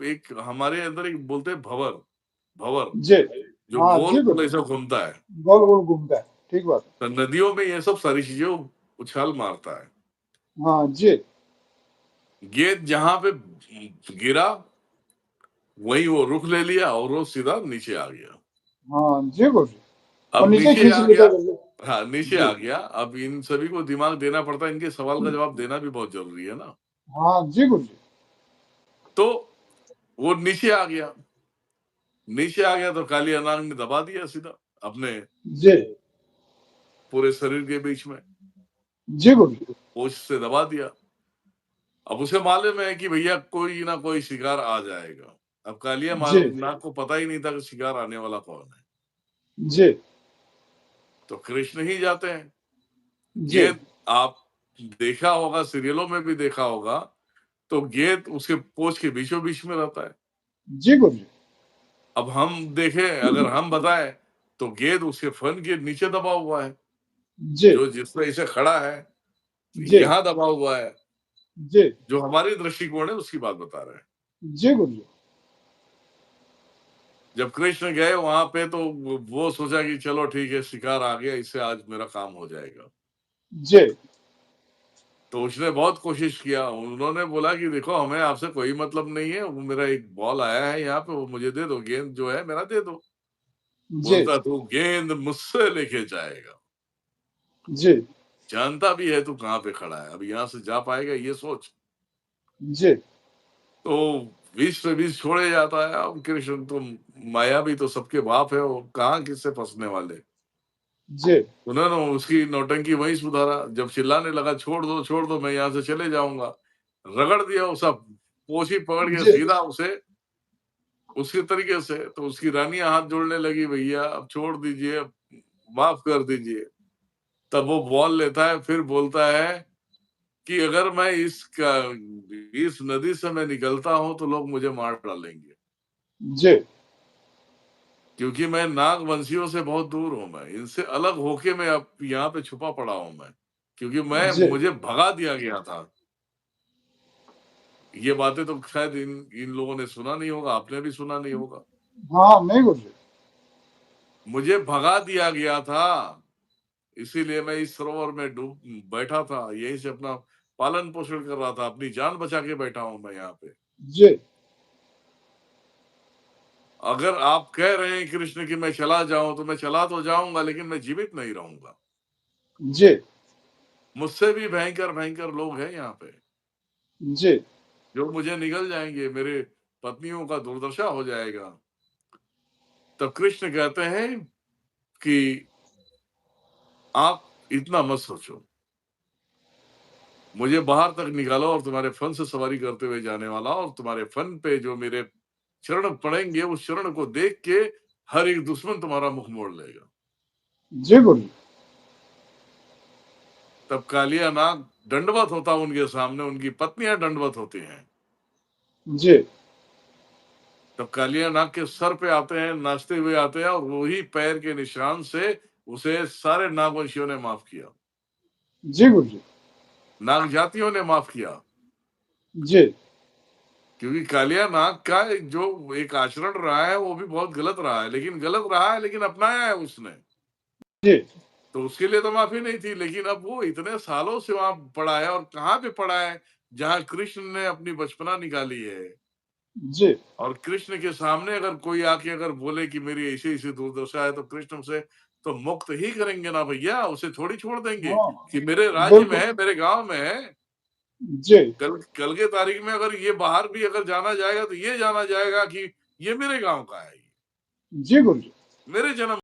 एक हमारे अंदर एक बोलते हैं भंवर, भंवर जी। जो हाँ जी, गोल-गोल बिल्कुल। ऐसा घूमता है। गोल-गोल घूमता है, ठीक बात है। तो नदियों में ये सब सारी चीज़ें उछाल मारता है। हाँ जी। गेंद जहाँ पे गिरा, वहीं वो रुख ले लिया और वो सीधा नीचे आ गया। हाँ जी, गुरुजी। और अब नीचे नीचे खींच आ लेता गया, है बिल्कुल। हाँ, नीचे जी। आ गया। अब इन सभी को दिमाग देना पड़ता है, इनके सवाल का जवाब देना भी बहुत ज़रूरी है ना। हाँ जी, गुरुजी। तो वो नीचे आ गया। नीचे आ गया तो कालिया नाग ने दबा दिया सीधा, अपने जी। पूरे शरीर के बीच में। जी, गुरुजी। पूँछ से दबा दिया। अब उसे मालूम है कि भैया कोई ना कोई शिकार आ जाएगा। अब कालिया जी। नाग को पता ही नहीं था कि शिकार आने वाला कौन है। जी। तो कृष्ण ही जाते हैं। जी। गेंद आप देखा होगा, सीरियलों में भी देखा होगा, तो गेंद उसके पूँछ के बीचों-बीच में रहता है। जी, गुरुजी। अब हम देखें, अगर हम बताएँ, तो गेंद उसके फन के नीचे दबा हुआ है, जी। जो जिस तरह से खड़ा है, जी। यहाँ दबा हुआ है। जी। जो हमारी दृष्टिकोण है, उसकी बात बता रहे हैं। जी, गुरुजी। जब कृष्ण गए वहाँ पे तो वो सोचा कि चलो ठीक है, शिकार आ गया, इससे आज मेरा काम हो जाएगा। जी। तो उसने बहुत कोशिश किया। उन्होंने बोला कि देखो हमें आपसे कोई मतलब नहीं है, वो मेरा एक बॉल आया है यहाँ पे, वो मुझे दे दो, गेंद जो है मेरा दे दो। जी। बोलता तू गेंद मुझसे लेके जाएगा। जी। जानता भी है तू कहाँ पे खड़ा है, अब यहाँ से जा पाएगा ये सोच। जी। तो 20 पे 20 छोड़े जाता है। अब कृष्ण तो माया भी तो सबके बाप है, वो कहाँ किससे फँसने वाले। जी। उन्होंने उसकी नौटंकी वहीं सुधारा, जब चिल्लाने लगा छोड़ दो मैं यहाँ से चले जाऊँगा। रगड़ दिया वो सब, पोछी पकड़ के जी। सीधा उसे उसी तरीके से। तो उसकी रानियाँ हाथ जोड़ने लगी, भैया अब छोड़ दीजिए, माफ़ कर दीजिए। तब वो बॉल लेता है, फिर बोलता है कि अगर मैं इस नदी से मैं निकलता हूँ तो लोग मुझे मार डालेंगे। जी। क्योंकि मैं नागवंशियों से बहुत दूर हूँ मैं, इनसे अलग होके मैं अब यहाँ पे छुपा पड़ा हूँ मैं, क्योंकि जी। मुझे भगा दिया गया था। ये बातें तो शायद इन इन लोगों ने सुना नहीं होगा, आपने भी सुना नहीं होगा। हाँ, नहीं गुरुजी। मुझे भगा दिया गया था, इसीलिए मैं इस सरोवर में डूब बैठा था, यहीं से अपना पालन-पोषण कर रहा था, अपनी जान बचा के बैठा हूँ मैं यहाँ पे। जी। अगर आप कह रहे हैं कृष्ण कि मैं चला जाऊँ, तो मैं चला तो जाऊँगा, लेकिन मैं जीवित नहीं रहूँगा। जी। मुझसे भी भयंकर-भयंकर लोग हैं यहाँ पे, जी। जो मुझे निगल जाएँगे, मेरे पत्नियों का दुर्दशा हो जाएगा। तब कृष्ण कहते हैं कि आप इतना मत सोचो। मुझे बाहर तक निकालो और तुम्हारे फन से सवारी करते हुए जाने वाला, और तुम्हारे फन पे जो मेरे चरण पड़ेंगे, उस चरण को देख के हर एक दुश्मन तुम्हारा मुँह मोड़ लेगा। जी, गुरुजी। तब कालिया नाग दंडवत होता उनके सामने, उनकी पत्नियाँ दंडवत होती हैं। जी। तब कालिया नाग के सर पे आते हैं, नाचते हुए आते हैं, और वही पैर के निशान से उसे सारे नागवंशियों ने माफ़ किया। जी, गुरुजी। नाग जातियों ने माफ़ किया। जी। क्योंकि कालिया नाग का जो एक आचरण रहा है, वो भी बहुत गलत रहा है, लेकिन अपनाया है उसने। जी। तो उसके लिए तो माफ़ी नहीं थी, लेकिन अब वो इतने सालों से वहाँ पड़ा है, और कहाँ पे पड़ा है, जहाँ कृष्ण ने अपनी बचपना निकाली है। जी। और कृष्ण के सामने अगर कोई आके अगर बोले कि मेरी ऐसी-ऐसी दुर्दशा है, तो कृष्ण उसे तो मुक्त ही करेंगे ना भैया, उसे थोड़ी छोड़ देंगे हाँ, कि मेरे राज्य में बिल्कुल। है, मेरे गाँव में है। जी। कल कल के तारीख में अगर ये बाहर भी अगर जाना जाएगा, तो ये जाना जाएगा कि ये मेरे गाँव का है, जी, गुरुजी। मेरे जन्म